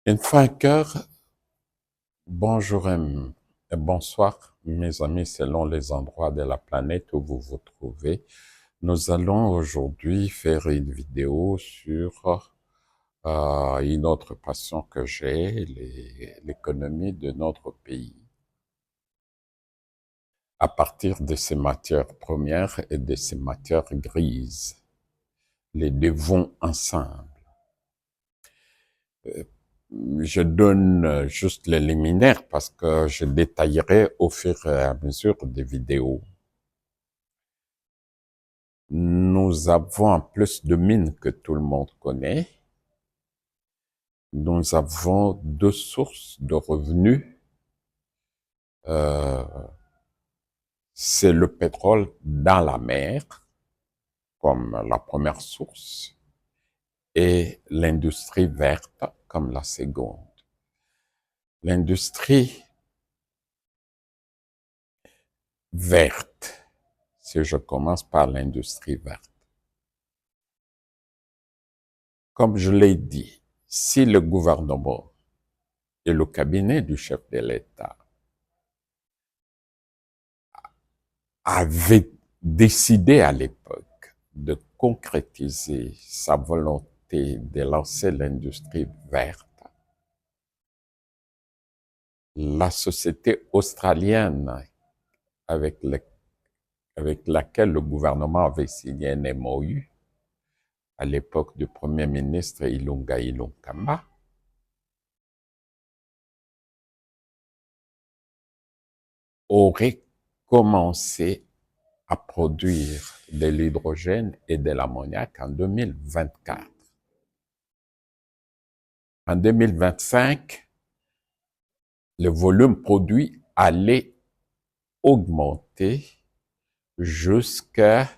Une fois encore, bonjour et bonsoir, mes amis, selon les endroits de la planète où vous vous trouvez. Nous allons aujourd'hui faire une vidéo sur une autre passion que j'ai, l'économie de notre pays, à partir de ses matières premières et de ses matières grises. Les deux vont ensemble. Je donne juste les liminaires parce que je détaillerai au fur et à mesure des vidéos. Nous avons en plus de mines que tout le monde connaît, nous avons deux sources de revenus. Euh, c'est le pétrole dans la mer, comme la première source, et l'industrie verte comme la seconde. L'industrie verte, si je commence par l'industrie verte. Comme je l'ai dit, si le gouvernement et le cabinet du chef de l'État avaient décidé à l'époque de concrétiser sa volonté de lancer l'industrie verte, la société australienne avec laquelle le gouvernement avait signé un MOU à l'époque du Premier ministre Ilunga Ilunkamba, aurait commencé à produire de l'hydrogène et de l'ammoniac en 2024. En 2025, le volume produit allait augmenter jusqu'à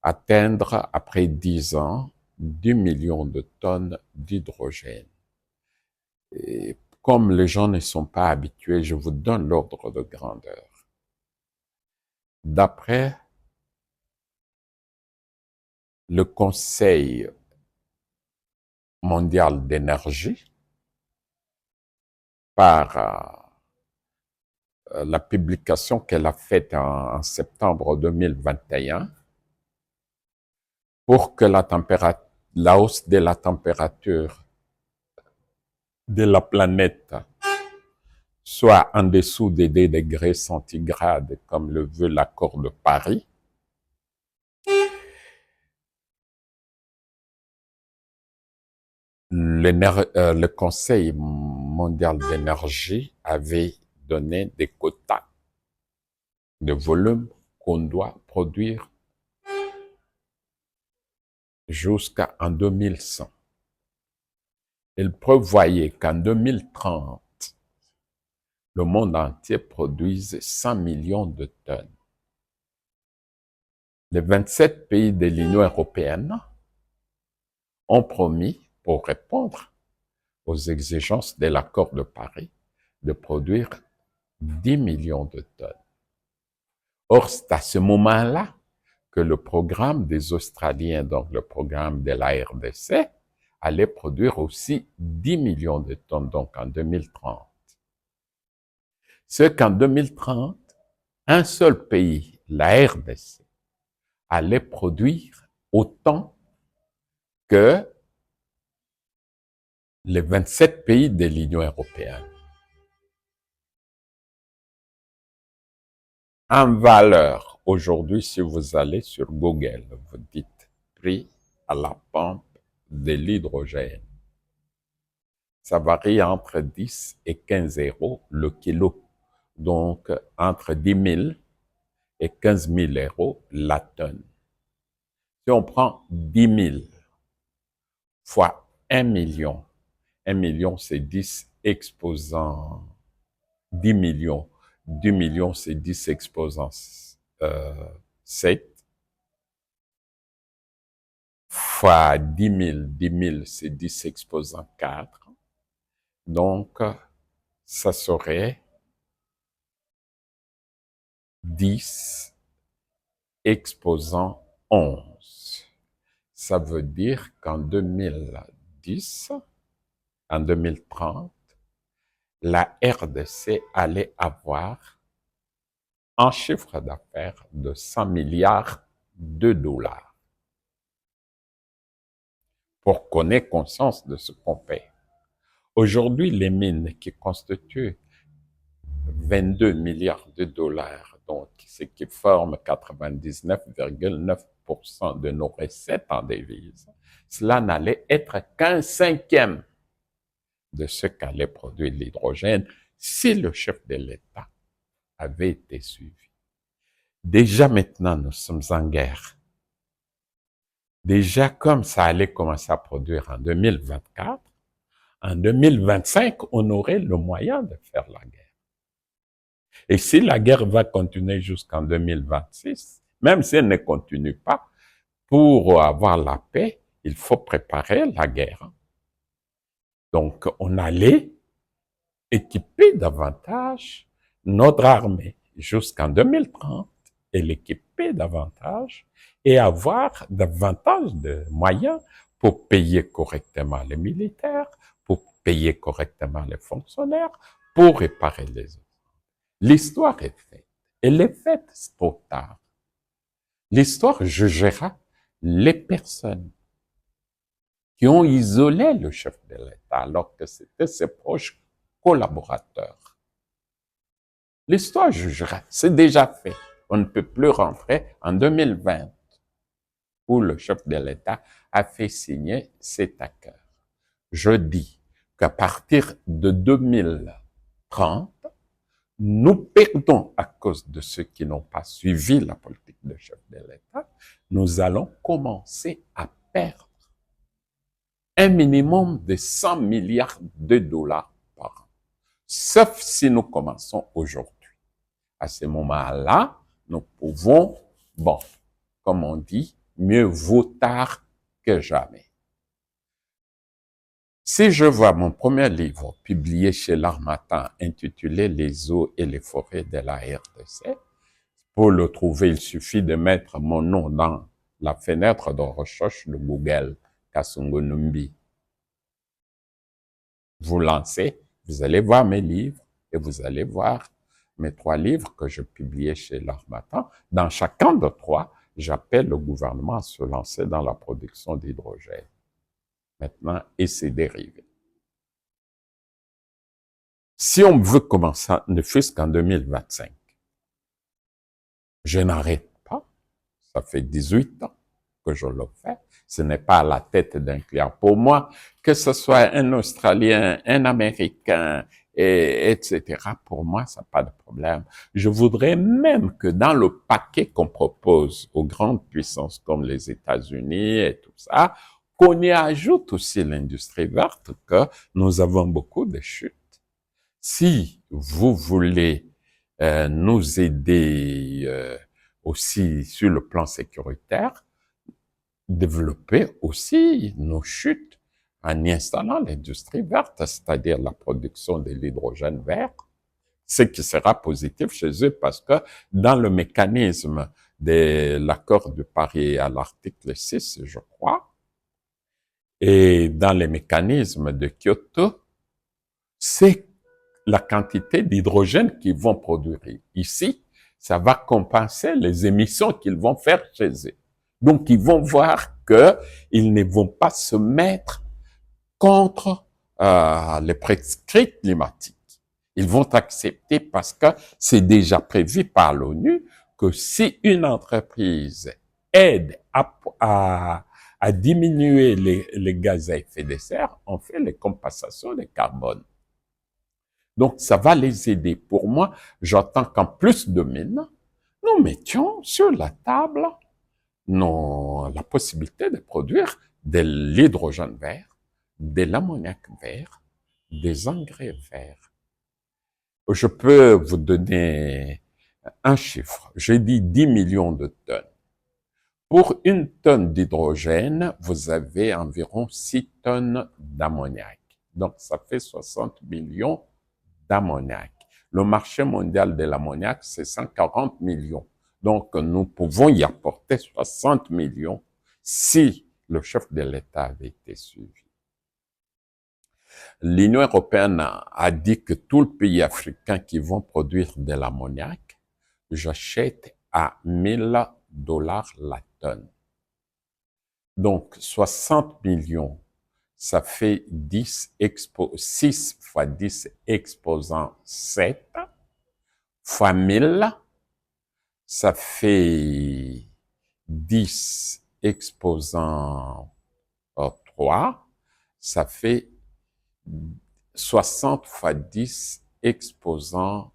atteindre, après 10 ans, 10 millions de tonnes d'hydrogène. Et comme les gens ne sont pas habitués, je vous donne l'ordre de grandeur. D'après le Conseil mondial d'énergie, par la publication qu'elle a faite en septembre 2021, pour que la hausse de la température de la planète soit en dessous des 2 degrés centigrades, comme le veut l'accord de Paris, le Conseil mondial d'énergie avait donné des quotas de volume qu'on doit produire jusqu'en 2100. Il prévoyait qu'en 2030, le monde entier produise 100 millions de tonnes. Les 27 pays de l'Union européenne ont promis, pour répondre aux exigences de l'accord de Paris, de produire 10 millions de tonnes. Or, c'est à ce moment-là que le programme des Australiens, donc le programme de la RDC, allait produire aussi 10 millions de tonnes, donc en 2030. C'est qu'en 2030, un seul pays, la RDC, allait produire autant que les 27 pays de l'Union européenne. En valeur, aujourd'hui, si vous allez sur Google, vous dites prix à la pompe de l'hydrogène. Ça varie entre 10 et 15 euros le kilo. Donc, entre 10 000 et 15 000 euros la tonne. Si on prend 10 000 fois 1 million, 1 million c'est 10 exposant 10 millions. 10 millions c'est 10 exposant 7. Fois 10 000, 10 000 c'est 10 exposant 4. Donc, ça serait 10 exposant 11. Ça veut dire qu'en 2000, 2010, en 2030, la RDC allait avoir un chiffre d'affaires de 100 milliards de dollars. Pour qu'on ait conscience de ce qu'on fait. Aujourd'hui, les mines qui constituent 22 milliards de dollars, donc ce qui forme 99,9% de nos recettes en devises, cela n'allait être qu'un cinquième de ce qu'allait produire l'hydrogène si le chef de l'État avait été suivi. Déjà maintenant, nous sommes en guerre. Déjà, comme ça allait commencer à produire en 2024, en 2025, on aurait le moyen de faire la guerre. Et si la guerre va continuer jusqu'en 2026, même si elle ne continue pas, pour avoir la paix, il faut préparer la guerre. Donc, on allait équiper davantage notre armée jusqu'en 2030 et l'équiper davantage et avoir davantage de moyens pour payer correctement les militaires, pour payer correctement les fonctionnaires, pour réparer les autres. L'histoire est faite. Elle est faite trop tard. L'histoire jugera les personnes qui ont isolé le chef de l'État alors que c'était ses proches collaborateurs. L'histoire jugera. C'est déjà fait. On ne peut plus rentrer en 2020 où le chef de l'État a fait signer cet accord. Je dis qu'à partir de 2030, nous perdons à cause de ceux qui n'ont pas suivi la politique de chef de l'État, nous allons commencer à perdre un minimum de 100 milliards de dollars par an. Sauf si nous commençons aujourd'hui. À ce moment-là, nous pouvons, bon, comme on dit, mieux vaut tard que jamais. Si je vois mon premier livre publié chez l'Harmattan intitulé « Les eaux et les forêts de la RDC », pour le trouver, il suffit de mettre mon nom dans la fenêtre de recherche de Google, Kasungu Numbi. Vous lancez, vous allez voir mes livres et vous allez voir mes 3 livres que je publiais chez l'Harmattan. Dans chacun de 3, j'appelle le gouvernement à se lancer dans la production d'hydrogène. Maintenant, et ses dérivés. Si on veut commencer, ne fût-ce qu'en 2025, je n'arrête pas. Ça fait 18 ans que je le fais. Ce n'est pas à la tête d'un client. Pour moi, que ce soit un Australien, un Américain, etc., pour moi, ça n'a pas de problème. Je voudrais même que dans le paquet qu'on propose aux grandes puissances comme les États-Unis et tout ça, qu'on y ajoute aussi l'industrie verte, que nous avons beaucoup de chutes. Si vous voulez nous aider aussi sur le plan sécuritaire, développer aussi nos chutes en y installant l'industrie verte, c'est-à-dire la production de l'hydrogène vert, ce qui sera positif chez eux parce que dans le mécanisme de l'accord de Paris à l'article 6, je crois, et dans les mécanismes de Kyoto, c'est la quantité d'hydrogène qu'ils vont produire ici, ça va compenser les émissions qu'ils vont faire chez eux. Donc, ils vont voir qu'ils ne vont pas se mettre contre les prescrits climatiques. Ils vont accepter parce que c'est déjà prévu par l'ONU que si une entreprise aide à diminuer les gaz à effet de serre, on fait les compensations de carbone. Donc, ça va les aider. Pour moi, j'entends qu'en plus de mines, nous mettions sur la table la possibilité de produire de l'hydrogène vert, de l'ammoniac vert, des engrais verts. Je peux vous donner un chiffre. J'ai dit 10 millions de tonnes. Pour une tonne d'hydrogène, vous avez environ 6 tonnes d'ammoniac. Donc, ça fait 60 millions d'ammoniac. Le marché mondial de l'ammoniac, c'est 140 millions. Donc, nous pouvons y apporter 60 millions si le chef de l'État avait été suivi. L'Union européenne a dit que tous les pays africains qui vont produire de l'ammoniac, j'achète à $1000 la tonne. Donc, 60 millions, ça fait 6 fois 10 exposant 7, fois 1000, ça fait 10 exposant 3, ça fait 60 fois 10 exposant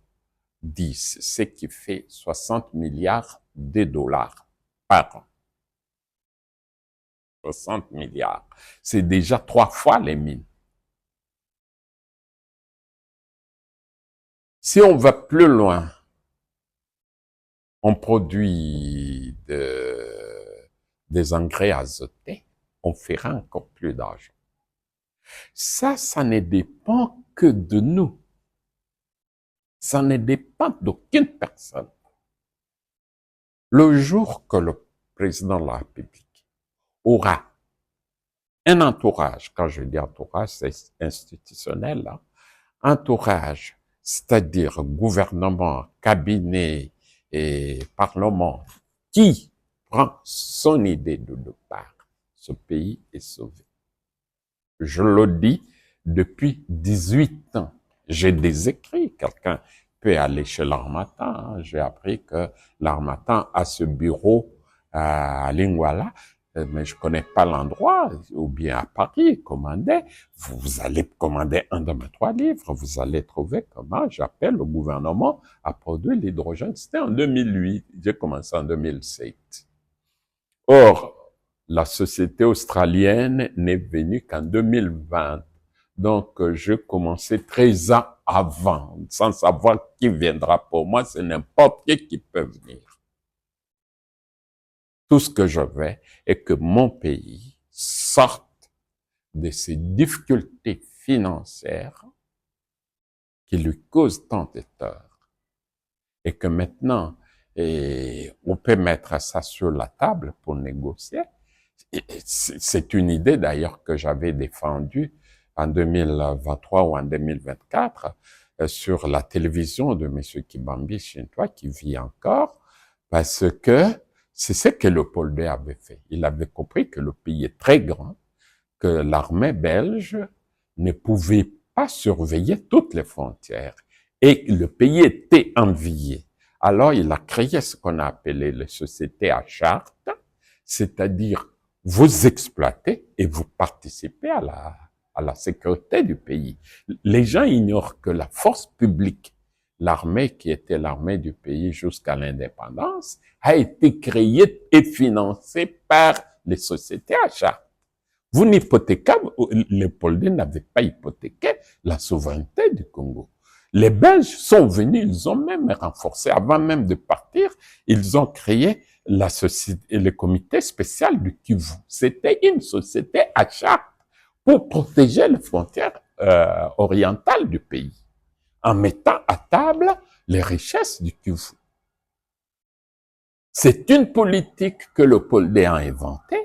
10, ce qui fait 60 milliards de dollars par an. 60 milliards. C'est déjà 3 fois les mines. Si on va plus loin, on produit des engrais azotés, on fera encore plus d'argent. Ça ne dépend que de nous. Ça ne dépend d'aucune personne. Le jour que le président de la République aura un entourage, quand je dis entourage, c'est institutionnel, là, entourage, c'est-à-dire gouvernement, cabinet et parlement, qui prend son idée de départ, ce pays est sauvé. Je le dis depuis 18 ans. J'ai des écrits, quelqu'un peut aller chez l'Harmattan. J'ai appris que l'Harmattan a ce bureau à Lingwala, mais je connais pas l'endroit, ou bien à Paris, commander. Vous allez commander un de mes 3 livres, vous allez trouver comment j'appelle le gouvernement à produire l'hydrogène. C'était en 2008, j'ai commencé en 2007. Or, la société australienne n'est venue qu'en 2020. Donc, je commençais 13 ans avant, sans savoir qui viendra pour moi, c'est n'importe qui peut venir. Tout ce que je veux est que mon pays sorte de ces difficultés financières qui lui causent tant de tort. Et que maintenant, on peut mettre ça sur la table pour négocier. C'est une idée d'ailleurs que j'avais défendue en 2023 ou en 2024 sur la télévision de M. Kibambi Chintois qui vit encore, parce que c'est ce que Léopold II avait fait. Il avait compris que le pays est très grand, que l'armée belge ne pouvait pas surveiller toutes les frontières et le pays était envié. Alors il a créé ce qu'on a appelé les sociétés à charte, c'est-à-dire vous exploitez et vous participez à la sécurité du pays. Les gens ignorent que la force publique, l'armée qui était l'armée du pays jusqu'à l'indépendance, a été créée et financée par les sociétés à charte. Vous n'hypothéquez, les Polonais n'avaient pas hypothéqué la souveraineté du Congo. Les Belges sont venus, ils ont même renforcé, avant même de partir, ils ont créé la société, le comité spécial du Kivu. C'était une société à charte pour protéger les frontières orientales du pays, en mettant à table les richesses du Kivu. C'est une politique que le Polonais a inventée.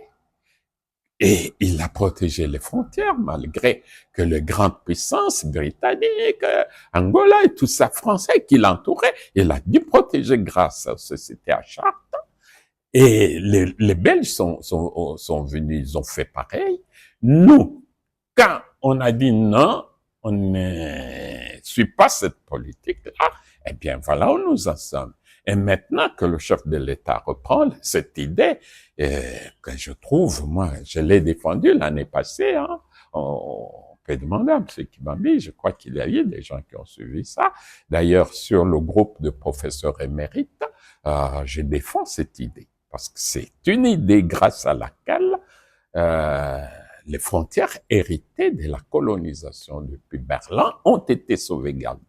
Et il a protégé les frontières, malgré que les grandes puissances britanniques, Angola et tout ça, français qui l'entouraient, il a dû protéger grâce aux sociétés à charte. Et les Belges sont venus, ils ont fait pareil. Nous, quand on a dit non, on ne suit pas cette politique-là, eh bien voilà où nous en sommes. Et maintenant que le chef de l'État reprend cette idée, que je trouve, moi, je l'ai défendue l'année passée, hein, on peut demander à M. Kibambi, je crois qu'il y a eu des gens qui ont suivi ça. D'ailleurs, sur le groupe de professeurs émérites, je défends cette idée, parce que c'est une idée grâce à laquelle les frontières héritées de la colonisation depuis Berlin ont été sauvegardées.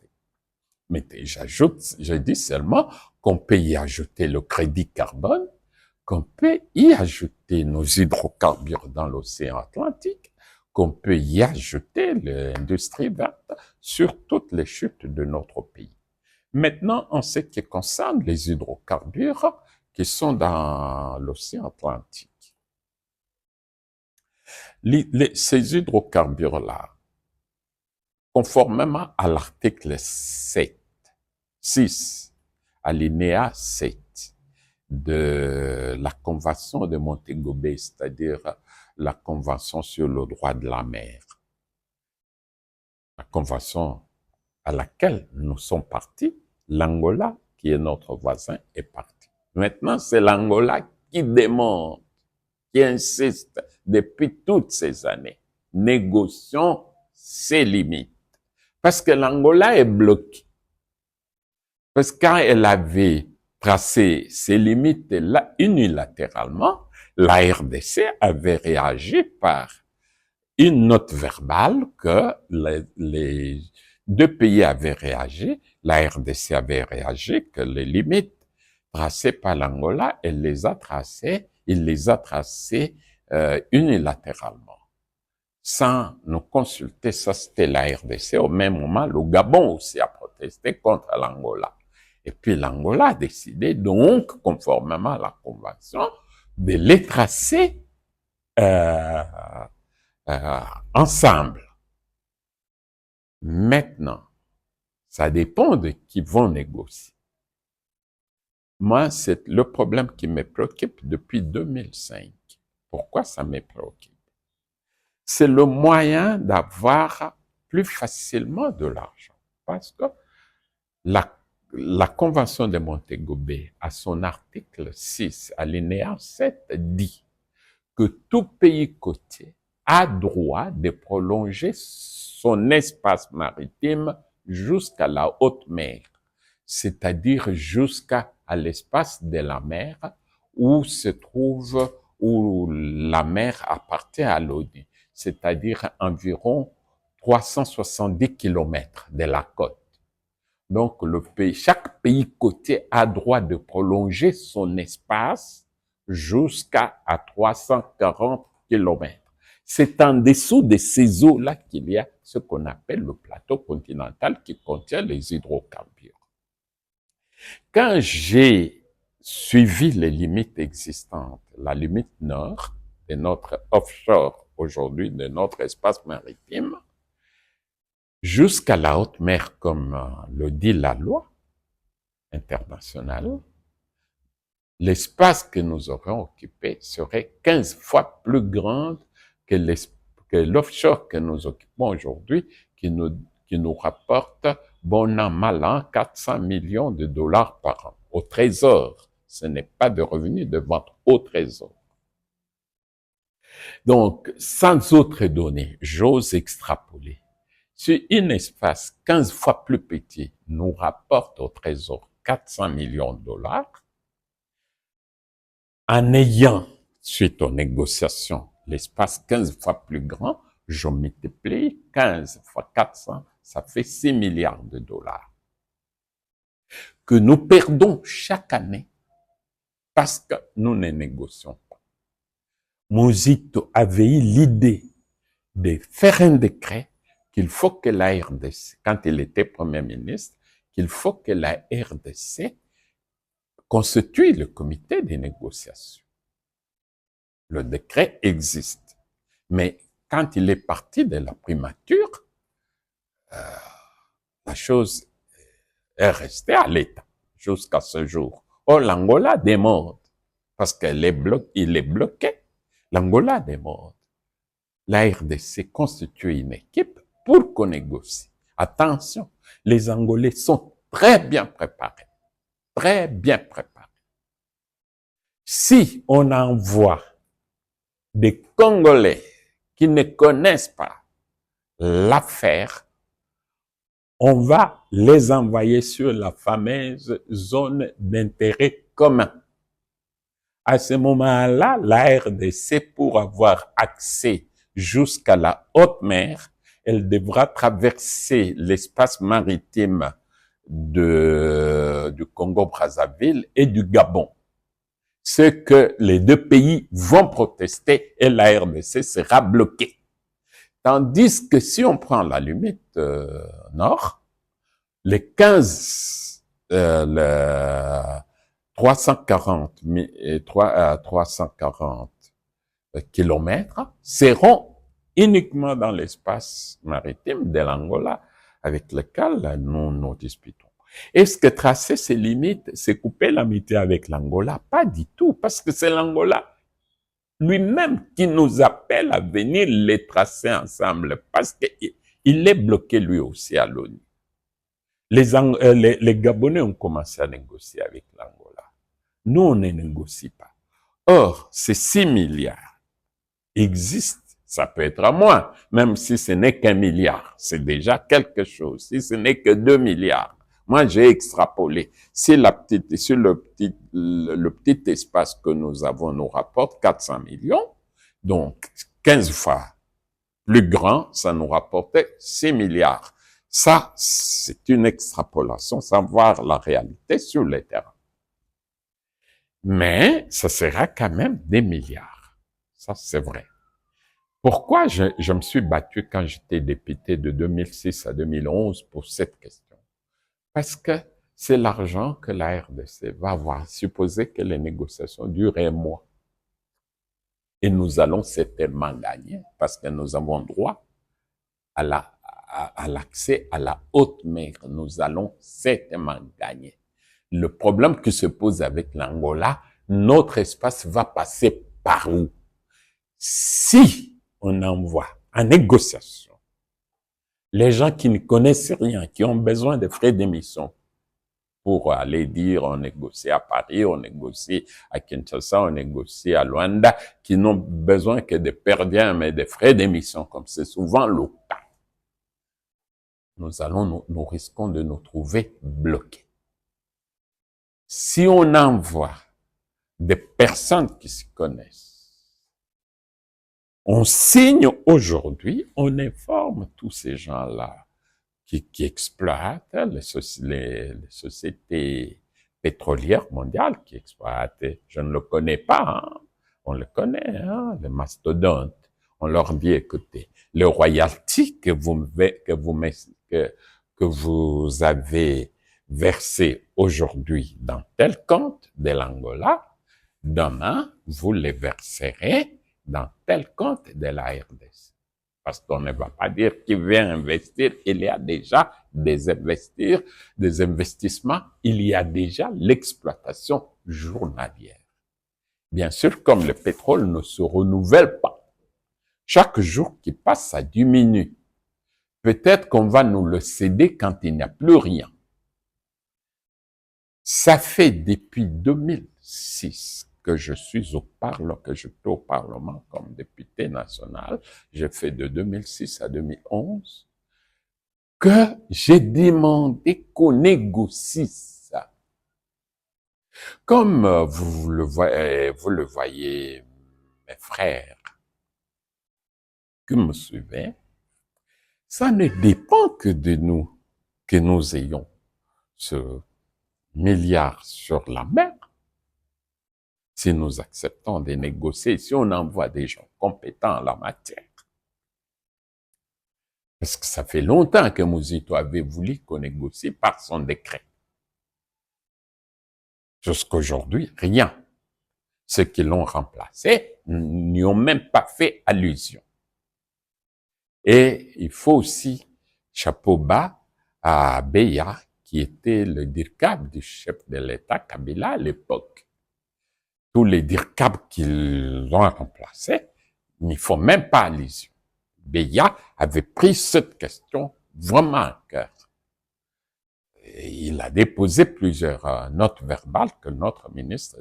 Mais j'ajoute, je dis seulement qu'on peut y ajouter le crédit carbone, qu'on peut y ajouter nos hydrocarbures dans l'océan Atlantique, qu'on peut y ajouter l'industrie verte sur toutes les chutes de notre pays. Maintenant, en ce qui concerne les hydrocarbures qui sont dans l'océan Atlantique, ces hydrocarbures-là, conformément à l'article 6, alinéa 7 de la Convention de Montego Bay, c'est-à-dire la Convention sur le droit de la mer. La Convention à laquelle nous sommes partis, l'Angola, qui est notre voisin, est parti. Maintenant, c'est l'Angola qui demande, qui insiste depuis toutes ces années. Négocions ses limites. Parce que l'Angola est bloquée. Parce que quand elle avait tracé ses limites là, unilatéralement, la RDC avait réagi par une note verbale que les deux pays avaient réagi. La RDC avait réagi que les limites tracées par l'Angola, il les a tracées unilatéralement, sans nous consulter. Ça, c'était la RDC. Au même moment, le Gabon aussi a protesté contre l'Angola. Et puis l'Angola a décidé donc, conformément à la Convention, de les tracer ensemble. Maintenant, ça dépend de qui vont négocier. Moi, c'est le problème qui me préoccupe depuis 2005. Pourquoi ça me préoccupe? C'est le moyen d'avoir plus facilement de l'argent. Parce que la Convention de Montego Bay, à son article 6, alinéa 7, dit que tout pays côtier a droit de prolonger son espace maritime jusqu'à la haute mer, c'est-à-dire jusqu'à l'espace de la mer où la mer appartient à l'ONU, c'est-à-dire environ 370 kilomètres de la côte. Donc, chaque pays côtier a droit de prolonger son espace jusqu'à 340 kilomètres. C'est en dessous de ces eaux-là qu'il y a ce qu'on appelle le plateau continental qui contient les hydrocarbures. Quand j'ai suivi les limites existantes, la limite nord de notre offshore aujourd'hui, de notre espace maritime, jusqu'à la haute mer, comme le dit la loi internationale, l'espace que nous aurions occupé serait 15 fois plus grand que l'offshore que nous occupons aujourd'hui, qui nous rapporte, bon an, mal an, 400 millions de dollars par an au trésor. Ce n'est pas de revenus de vente au trésor. Donc, sans autres données, j'ose extrapoler. Si un espace 15 fois plus petit nous rapporte au trésor 400 millions de dollars, en ayant, suite aux négociations, l'espace 15 fois plus grand, je multiplie 15 fois 400, ça fait 6 milliards de dollars. Que nous perdons chaque année parce que nous ne négocions pas. Muzito avait eu l'idée de faire un décret qu'il faut que la RDC, quand il était Premier ministre, qu'il faut que la RDC constitue le comité de négociation. Le décret existe. Mais quand il est parti de la primature, la chose est restée à l'état jusqu'à ce jour. Or, l'Angola demande, parce qu'il est bloqué, l'Angola demande. La RDC constitue une équipe pour qu'on négocie. Attention, les Angolais sont très bien préparés. Très bien préparés. Si on envoie des Congolais qui ne connaissent pas l'affaire, on va les envoyer sur la fameuse zone d'intérêt commun. À ce moment-là, la RDC, pour avoir accès jusqu'à la haute mer, elle devra traverser l'espace maritime du Congo-Brazzaville et du Gabon. Ce que les deux pays vont protester et la RDC sera bloquée. Tandis que si on prend la limite nord, les 340 kilomètres seront uniquement dans l'espace maritime de l'Angola avec lesquels nous disputons. Est-ce que tracer ces limites, c'est couper l'amitié avec l'Angola? Pas du tout, parce que c'est l'Angola lui-même qui nous appelle à venir les tracer ensemble, parce qu'il est bloqué lui aussi à l'ONU. Les Gabonais ont commencé à négocier avec l'Angola. Nous, on ne négocie pas. Or, ces 6 milliards existent. Ça peut être à moins, même si ce n'est qu'1 milliard. C'est déjà quelque chose. Si ce n'est que 2 milliards. Moi, j'ai extrapolé. Si le petit espace que nous avons nous rapporte 400 millions, donc 15 fois plus grand, ça nous rapportait 6 milliards. Ça, c'est une extrapolation sans voir la réalité sur le terrain. Mais ça sera quand même des milliards. Ça, c'est vrai. Pourquoi je me suis battu quand j'étais député de 2006 à 2011 pour cette question? Parce que c'est l'argent que la RDC va avoir. Supposé que les négociations durent 1 mois. Et nous allons certainement gagner parce que nous avons droit à l'accès à la haute mer. Nous allons certainement gagner. Le problème qui se pose avec l'Angola, notre espace va passer par où? Si on envoie en négociation les gens qui ne connaissent rien, qui ont besoin de frais d'émission pour aller dire on négocie à Paris, on négocie à Kinshasa, on négocie à Luanda, qui n'ont besoin que de perdiens, mais de frais d'émission, comme c'est souvent le cas. Nous risquons de nous trouver bloqués. Si on envoie des personnes qui se connaissent, on signe aujourd'hui, on informe tous ces gens-là qui exploitent les sociétés pétrolières mondiales qui exploitent. Je ne le connais pas, hein. On le connaît, hein, les mastodontes. On leur dit, écoutez, le royalty que vous avez versé aujourd'hui dans tel compte de l'Angola, demain, vous les verserez dans tel compte de la RDC. Parce qu'on ne va pas dire qui vient investir, il y a déjà des investissements, il y a déjà l'exploitation journalière. Bien sûr, comme le pétrole ne se renouvelle pas, chaque jour qui passe, ça diminue. Peut-être qu'on va nous le céder quand il n'y a plus rien. Ça fait depuis 2006 que je suis que je suis au Parlement comme député national. J'ai fait de 2006 à 2011 que j'ai demandé qu'on négocie ça. Comme vous le voyez, mes frères qui me suivaient, ça ne dépend que de nous, que nous ayons ce milliard sur la mer. Si nous acceptons de négocier, si on envoie des gens compétents en la matière. Parce que ça fait longtemps que Muzito avait voulu qu'on négocie par son décret. Jusqu'aujourd'hui, rien. Ceux qui l'ont remplacé n'y ont même pas fait allusion. Et il faut aussi chapeau bas à Beya, qui était le DIRCAB du chef de l'État Kabila à l'époque. Tous les DIRCAB qui l'ont remplacé n'y font même pas allusion. Beya avait pris cette question vraiment à cœur. Et il a déposé plusieurs notes verbales que nos ministres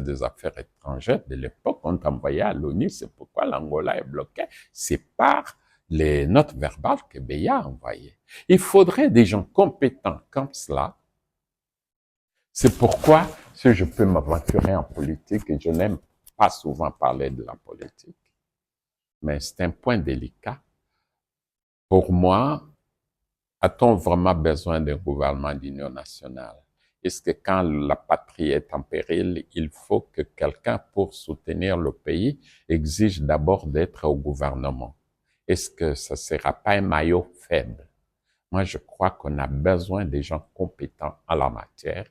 des Affaires étrangères de l'époque ont envoyées à l'ONU. C'est pourquoi l'Angola est bloqué. C'est par les notes verbales que Beya a envoyées. Il faudrait des gens compétents comme cela. C'est pourquoi, si je peux m'aventurer en politique, et je n'aime pas souvent parler de la politique, mais c'est un point délicat. Pour moi, a-t-on vraiment besoin d'un gouvernement d'union nationale? Est-ce que quand la patrie est en péril, il faut que quelqu'un, pour soutenir le pays, exige d'abord d'être au gouvernement? Est-ce que ça ne sera pas un maillot faible? Moi, je crois qu'on a besoin des gens compétents en la matière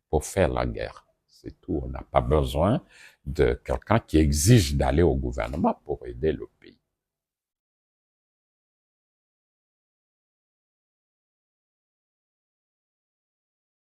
pour faire la guerre. C'est tout. On n'a pas besoin de quelqu'un qui exige d'aller au gouvernement pour aider le pays.